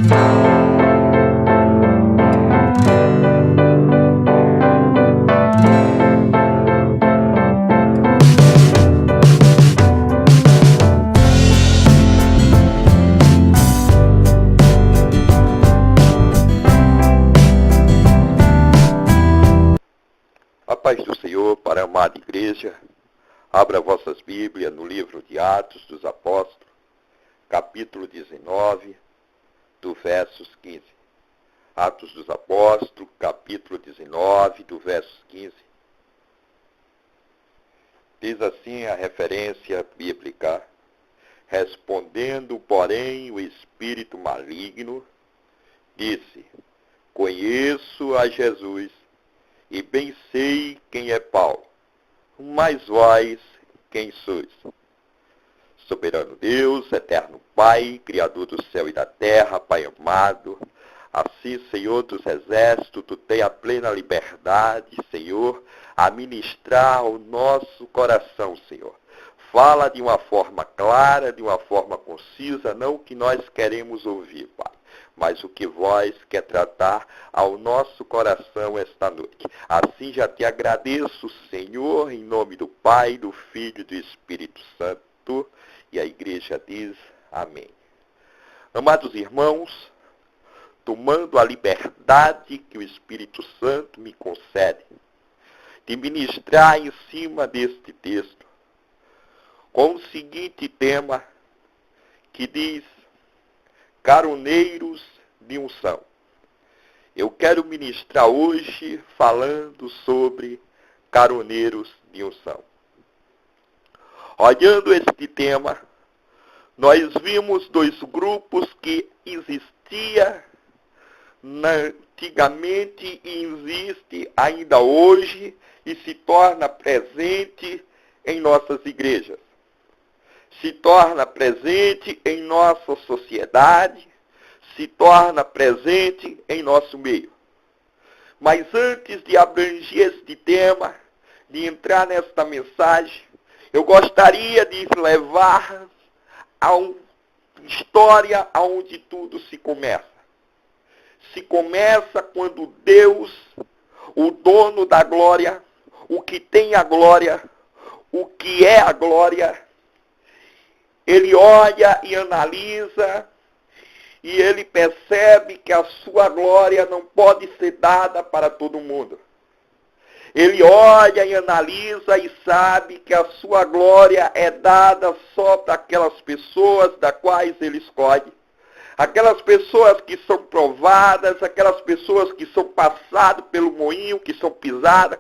A paz do Senhor para a amada igreja. Abra vossas Bíblias no livro de Atos dos Apóstolos, capítulo 19, do versos 15. Atos dos Apóstolos, capítulo 19, do versos 15. Diz assim a referência bíblica: respondendo, porém, o espírito maligno, disse: conheço a Jesus, e bem sei quem é Paulo, mas vós quem sois? Soberano Deus, eterno Pai, Criador do céu e da terra, Pai amado, assim, Senhor dos exércitos, tu tem a plena liberdade, Senhor, a ministrar ao nosso coração, Senhor. Fala de uma forma clara, de uma forma concisa, não o que nós queremos ouvir, Pai, mas o que vós quer tratar ao nosso coração esta noite. Assim já te agradeço, Senhor, em nome do Pai, do Filho e do Espírito Santo. E a igreja diz amém. Amados irmãos, tomando a liberdade que o Espírito Santo me concede de ministrar em cima deste texto, com o seguinte tema, que diz: caroneiros de unção. Eu quero ministrar hoje falando sobre caroneiros de unção. Olhando este tema, nós vimos dois grupos que existia antigamente e existe ainda hoje e se torna presente em nossas igrejas. Se torna presente em nossa sociedade, se torna presente em nosso meio. Mas antes de abranger este tema, de entrar nesta mensagem, eu gostaria de levar a uma história onde tudo se começa. Se começa quando Deus, o dono da glória, o que tem a glória, o que é a glória, ele olha e analisa e ele percebe que a sua glória não pode ser dada para todo mundo. Ele olha e analisa e sabe que a sua glória é dada só para aquelas pessoas das quais ele escolhe. Aquelas pessoas que são provadas, aquelas pessoas que são passadas pelo moinho, que são pisadas.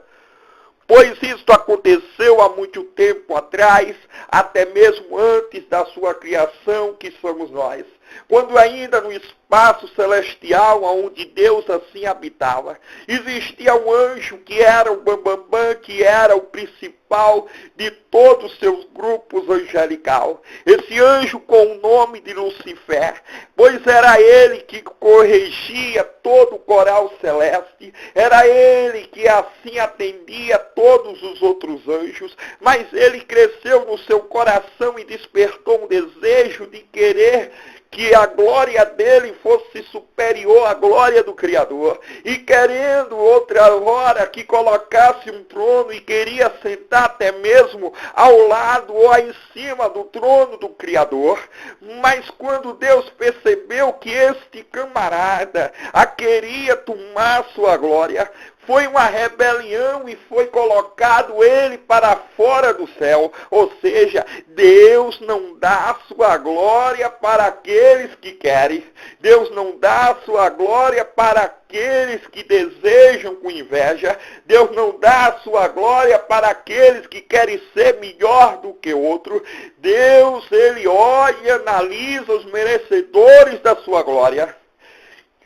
Pois isto aconteceu há muito tempo atrás, até mesmo antes da sua criação, que somos nós. Quando ainda no espaço celestial, onde Deus assim habitava, existia um anjo que era o bambambam, que era o principal de todos os seus grupos angelical. Esse anjo com o nome de Lucifer, pois era ele que corrigia todo o coral celeste, era ele que assim atendia todos os outros anjos, mas ele cresceu no seu coração e despertou um desejo de querer que a glória dele fosse superior à glória do Criador. E querendo outra hora que colocasse um trono e queria sentar até mesmo ao lado ou em cima do trono do Criador. Mas quando Deus percebeu que este camarada a queria tomar sua glória, foi uma rebelião e foi colocado ele para fora do céu. Ou seja, Deus não dá a sua glória para aqueles que querem. Deus não dá a sua glória para aqueles que desejam com inveja. Deus não dá a sua glória para aqueles que querem ser melhor do que outro. Deus, ele olha e analisa os merecedores da sua glória.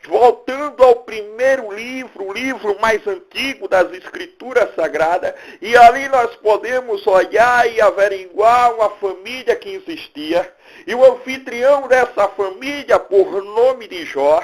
Voltando ao primeiro livro, o livro mais antigo das Escrituras Sagradas, e ali nós podemos olhar e averiguar uma família que existia, e o anfitrião dessa família, por nome de Jó,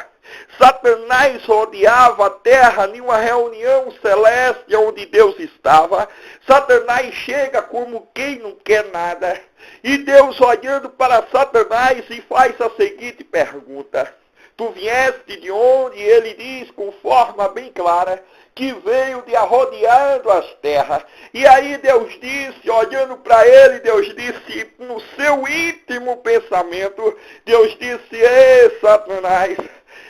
Satanás rodeava a terra em uma reunião celeste onde Deus estava. Satanás chega como quem não quer nada, e Deus olhando para Satanás e faz a seguinte pergunta: Tu vieste de onde? Ele diz com forma bem clara que veio de arrodeando as terras. E aí Deus disse, olhando para ele, Deus disse no seu íntimo pensamento, Deus disse: ei, Satanás,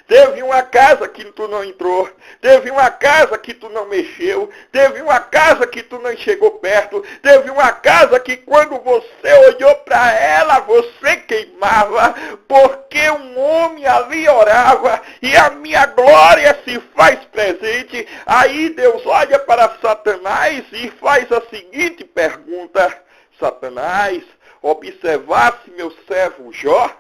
teve uma casa que tu não entrou, teve uma casa que tu não mexeu, teve uma casa que tu não chegou perto, teve uma casa que quando você olhou para ela, você queimava, porque um homem ali orava e a minha glória se faz presente. Aí Deus olha para Satanás e faz a seguinte pergunta: Satanás, observasse meu servo Jó?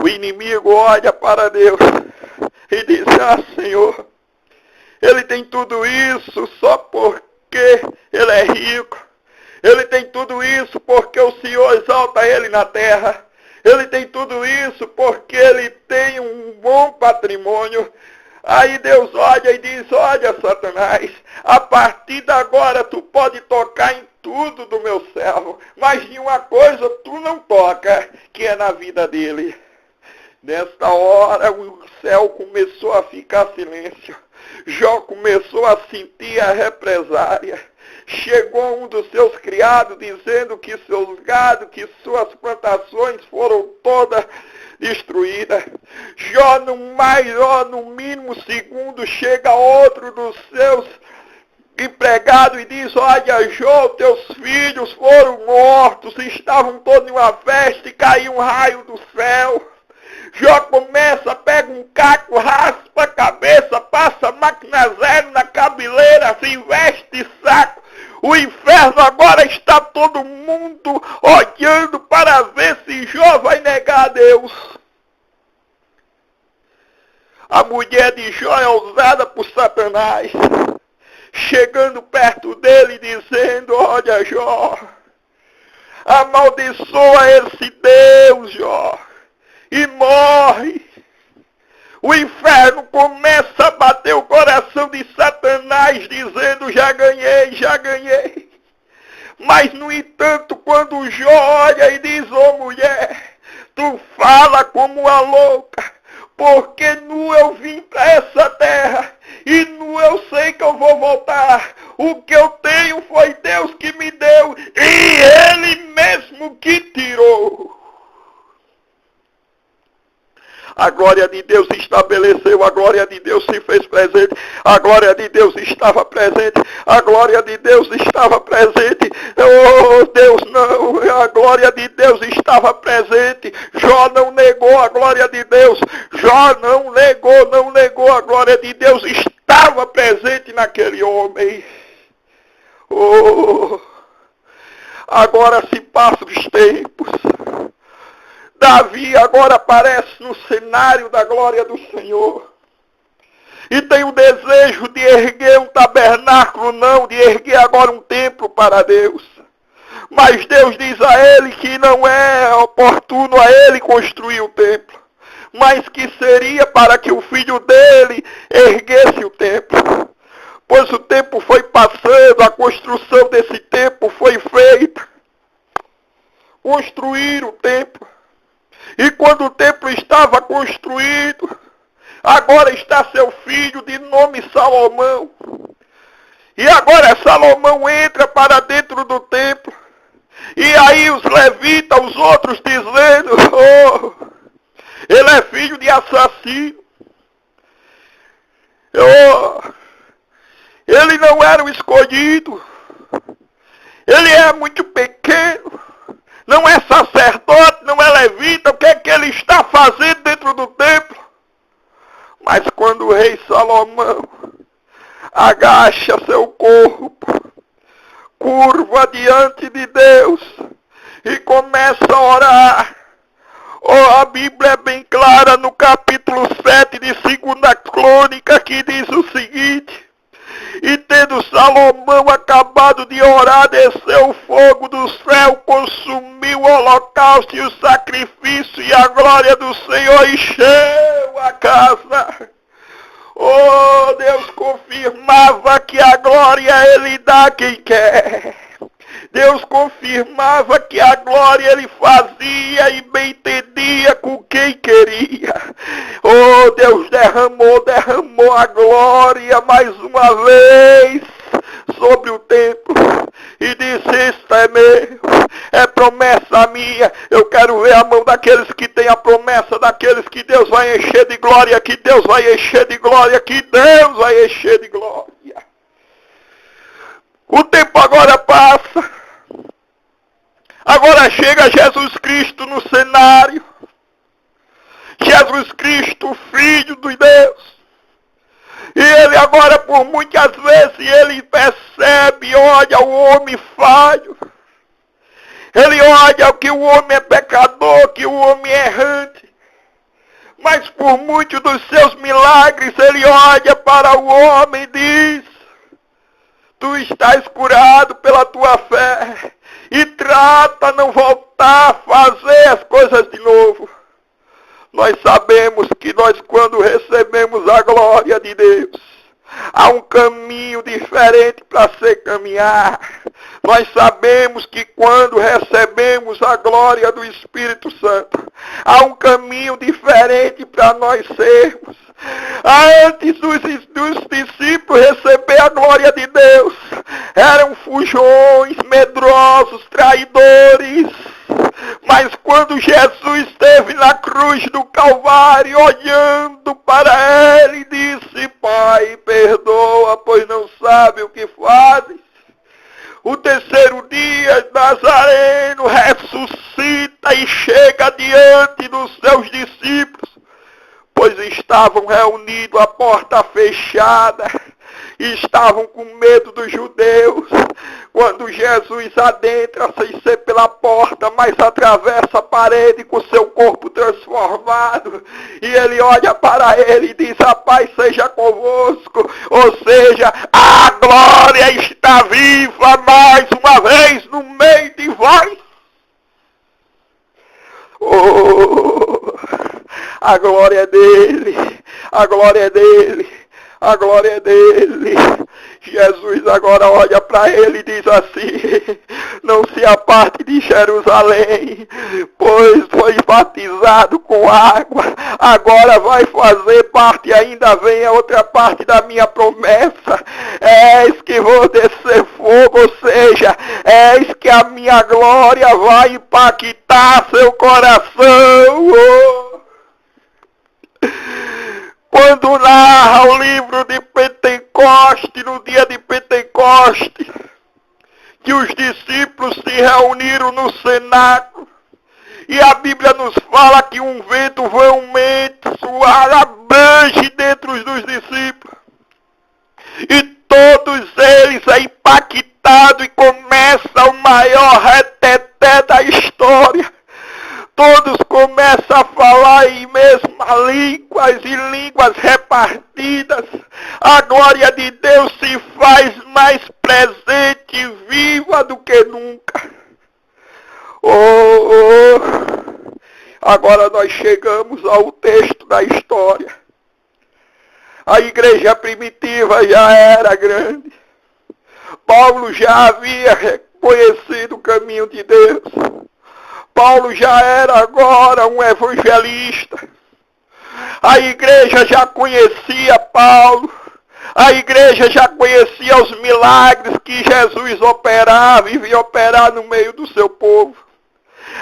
O inimigo olha para Deus e diz: ah, Senhor, ele tem tudo isso só porque ele é rico. Ele tem tudo isso porque o Senhor exalta ele na terra. Ele tem tudo isso porque ele tem um bom patrimônio. Aí Deus olha e diz: olha, Satanás, a partir de agora tu pode tocar em tudo do meu servo, mas em uma coisa tu não toca, que é na vida dele. Nesta hora o céu começou a ficar silêncio. Jó começou a sentir a represária. Chegou um dos seus criados dizendo que seus gados, que suas plantações foram todas destruídas. Jó no maior, no mínimo segundo, chega outro dos seus empregados e diz: olha, Jó, teus filhos foram mortos, estavam todos em uma festa e caiu um raio do céu. Jó começa, pega um caco, raspa a cabeça, passa máquina zero na cabeleira, se veste saco. O inferno agora está todo mundo olhando para ver se Jó vai negar a Deus. A mulher de Jó é usada por Satanás, chegando perto dele dizendo: olha, Jó, amaldiçoa esse Deus, Jó, e morre. O inferno começa a bater o coração de Satanás, dizendo: já ganhei, já ganhei. Mas, no entanto, quando Jó olha e diz: ô mulher, tu fala como uma louca, porque nu eu vim para essa terra, e nu eu sei que eu vou voltar. O que eu tenho foi Deus que me deu, e Ele mesmo que tirou. A glória de Deus se estabeleceu, a glória de Deus se fez presente, a glória de Deus estava presente, a glória de Deus estava presente. Oh, Deus não, a glória de Deus estava presente. Jó não negou a glória de Deus, Jó não negou a glória de Deus, estava presente naquele homem. Oh, agora se passam os tempos. Davi agora aparece no cenário da glória do Senhor. E tem o desejo de erguer um tabernáculo, não, de erguer agora um templo para Deus. Mas Deus diz a ele que não é oportuno a ele construir o templo, mas que seria para que o filho dele erguesse o templo. Pois o tempo foi passando, a construção desse templo foi feita. Construir o templo. E quando o templo estava construído, agora está seu filho de nome Salomão. E agora Salomão entra para dentro do templo. E aí os levitas, os outros dizendo: oh, ele é filho de assassino. Oh, ele não era o escolhido. Ele é muito pequeno. Não é sacerdote, não é levita, o que é que ele está fazendo dentro do templo? Mas quando o rei Salomão agacha seu corpo, curva diante de Deus e começa a orar. Oh, a Bíblia é bem clara no capítulo 7 de 2 Crônica, que diz o seguinte: e tendo Salomão acabado de orar, desceu o fogo do céu, consumiu o holocausto e o sacrifício, e a glória do Senhor encheu a casa. Oh, Deus confirmava que a glória Ele dá a quem quer. Deus confirmava que a glória Ele fazia e bem entendia com quem queria. Oh, Deus derramou a glória mais uma vez sobre o templo e disse: isto é meu, é promessa minha. Eu quero ver a mão daqueles que têm a promessa, daqueles que Deus vai encher de glória, que Deus vai encher de glória, que Deus vai encher de glória. O tempo agora passa, agora chega Jesus Cristo no cenário, Jesus Cristo, Filho de Deus. E ele agora, por muitas vezes, ele percebe, olha o homem falho. Ele olha que o homem é pecador, que o homem é errante. Mas por muitos dos seus milagres, ele olha para o homem e diz: tu estás curado pela tua fé. E trata não voltar a fazer as coisas de novo. Nós sabemos que nós, quando recebemos a glória de Deus, há um caminho diferente para se caminhar. Nós sabemos que quando recebemos a glória do Espírito Santo, há um caminho diferente para nós sermos. Antes dos discípulos receber a glória de Deus, eram fujões, medrosos, traidores. Mas quando Jesus esteve na cruz do Calvário, olhando para ele, disse: Pai, perdoa, pois não sabe o que fazes. O terceiro dia, Nazareno ressuscita e chega diante dos seus discípulos, pois estavam reunidos à porta fechada, e estavam com medo dos judeus. Quando Jesus adentra, sem ser pela porta, mas atravessa a parede com seu corpo transformado, e ele olha para ele e diz: a paz seja convosco. Ou seja, a glória está viva mais uma vez no meio de vós. Oh, a glória é dele, a glória é dele, a glória é dele. Jesus agora olha para ele e diz assim: não se aparte de Jerusalém, pois foi batizado com água, agora vai fazer parte, ainda vem a outra parte da minha promessa. Eis que vou descer fogo, ou seja, eis que a minha glória vai impactar seu coração. Oh. Quando narra o livro de Pentecoste, no dia de Pentecoste, que os discípulos se reuniram no cenáculo, e a Bíblia nos fala que um vento veemente abrange dentro dos discípulos, e todos eles é impactado e começa o maior reteté da história. Todos começam a falar em mesmas línguas e línguas repartidas. A glória de Deus se faz mais presente e viva do que nunca. Agora nós chegamos ao texto da história. A igreja primitiva já era grande. Paulo já havia reconhecido o caminho de Deus. Paulo já era agora um evangelista. A igreja já conhecia Paulo. A igreja já conhecia os milagres que Jesus operava e vinha operar no meio do seu povo.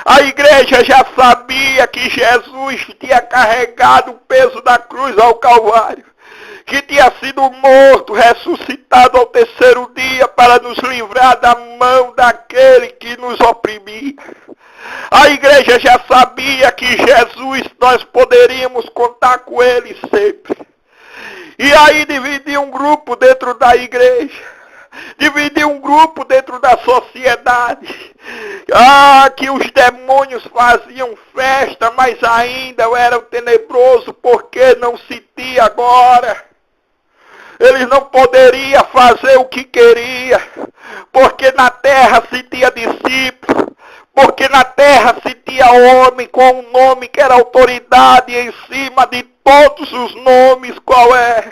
A igreja já sabia que Jesus tinha carregado o peso da cruz ao Calvário, que tinha sido morto, ressuscitado ao terceiro dia para nos livrar da mão daquele que nos oprimia. A igreja já sabia que Jesus, nós poderíamos contar com ele sempre. E aí dividiu um grupo dentro da igreja, dividiu um grupo dentro da sociedade. Que os demônios faziam festa, mas ainda eram tenebroso, porque não sentia agora. Eles não poderiam fazer o que queria, porque na terra se tinha discípulos. Porque na terra se tinha homem com um nome que era autoridade em cima de todos os nomes. Qual é?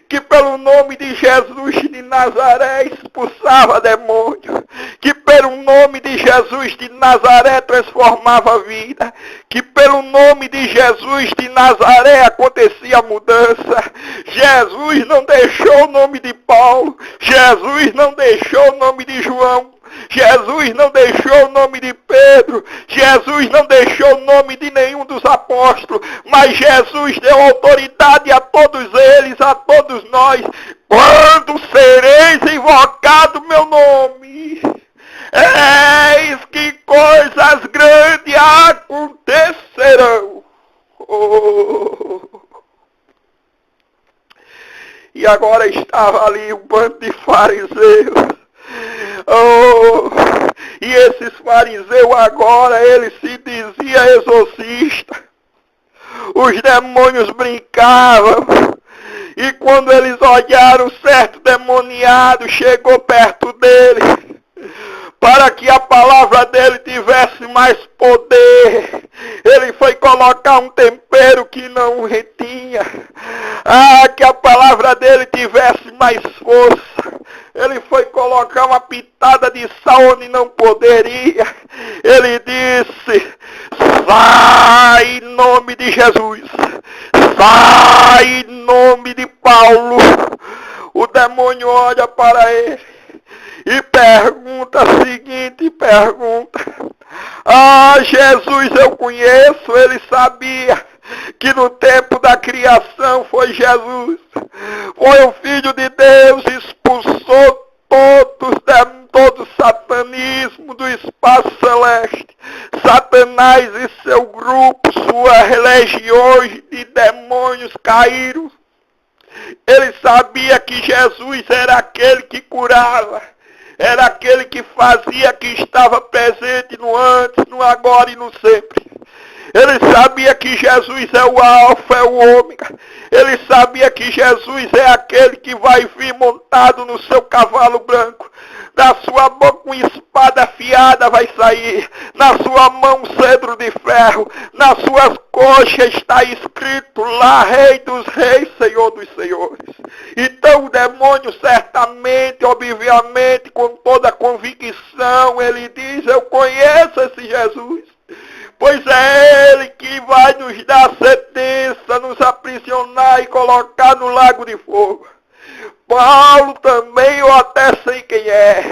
que pelo nome de Jesus de Nazaré expulsava demônio, que pelo nome de Jesus de Nazaré transformava a vida, que pelo nome de Jesus de Nazaré acontecia a mudança. Jesus não deixou o nome de Paulo, Jesus não deixou o nome de João, Jesus não deixou o nome de Pedro, Jesus não deixou o nome de nenhum dos apóstolos, mas Jesus deu autoridade a todos eles, a todos nós. Quando sereis invocado meu nome, eis que coisas grandes acontecerão. Oh. E agora estava ali um bando de fariseus. Oh, e esses fariseus agora, eles se diziam exorcista. Os demônios brincavam. E quando eles olharam, certo demoniado chegou perto dele, para que a palavra dele tivesse mais poder. Ele foi colocar um tempero que não retinha. Que a palavra dele tivesse mais força. Ele foi colocar uma pitada de sal onde não poderia. Ele disse: sai em nome de Jesus. Sai em nome de Paulo. O demônio olha para ele e pergunta a seguinte pergunta: Jesus eu conheço. Ele sabia que no tempo da criação foi Jesus. Foi o Filho de Deus, expulsou todo satanismo do espaço celeste. Satanás e seu grupo, suas legiões de demônios caíram. Ele sabia que Jesus era aquele que curava, era aquele que fazia, que estava presente no antes, no agora e no sempre. Ele sabia que Jesus é o alfa, é o ômega. Ele sabia que Jesus é aquele que vai vir montado no seu cavalo branco. Da sua boca uma espada afiada vai sair. Na sua mão um cedro de ferro. Nas suas coxas está escrito lá: Rei dos reis, Senhor dos senhores. Então o demônio certamente, obviamente, com toda a convicção, ele diz: eu conheço esse Jesus. Pois é ele que vai nos dar sentença, nos aprisionar e colocar no lago de fogo. Paulo também, eu até sei quem é.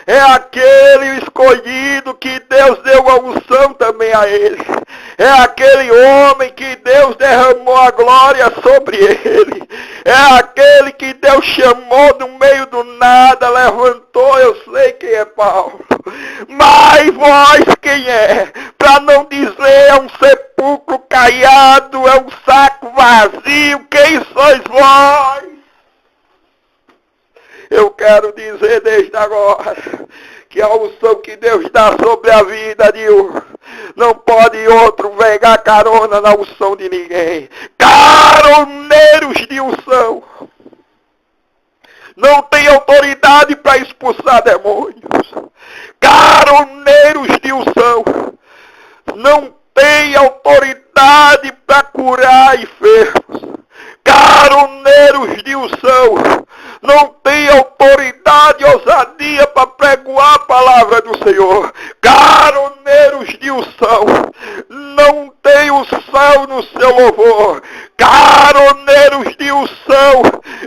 É aquele escolhido que Deus deu a unção também a ele. É aquele homem que Deus derramou a glória sobre ele. É aquele que Deus chamou do meio do nada, levantou, eu sei quem é Paulo. Mas vós quem é? Para não dizer é um sepulcro caiado, é um saco vazio, quem sois vós? Eu quero dizer desde agora que a unção que Deus dá sobre a vida de um, não pode outro pegar carona na unção de ninguém. Caroneiros de unção não tem autoridade para expulsar demônios. Caroneiros de unção não tem autoridade para curar enfermos. Caroneiros de unção não tem autoridade e ousadia para pregoar a palavra do Senhor. Caroneiros de unção não tem o céu no seu louvor. Caroneiros de unção,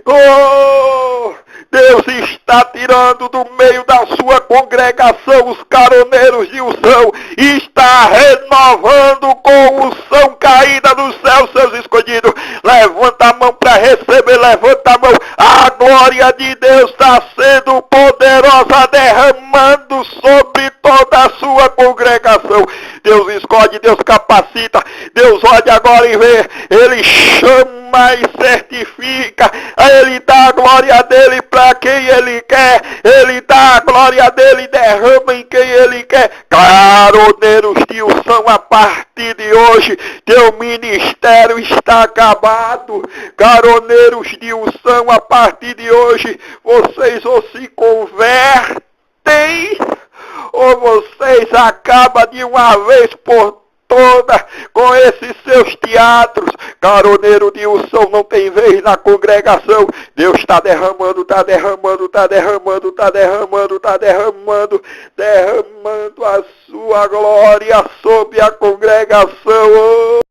oh, Deus está tirando do meio da sua congregação os caroneiros de unção e está renovando com unção caída do céu seus escolhidos. Levanta a mão para receber, levanta a mão. A glória de Deus está sendo poderosa, derramando sobre toda a sua congregação. Deus escolhe, Deus capacita, Deus olha agora e vê, Ele chama e certifica, Ele dá a glória dele para quem Ele quer, Ele dá a glória dele e derrama em quem Ele quer. Caroneiros de unção, a partir de hoje, teu ministério está acabado. Caroneiros de unção, a partir de hoje, vocês ou se convertem, ou vocês acabam de uma vez por toda com esses seus teatros. Caroneiro Nilson não tem vez na congregação. Deus está derramando, está derramando, está derramando, está derramando, está derramando, derramando a sua glória sobre a congregação.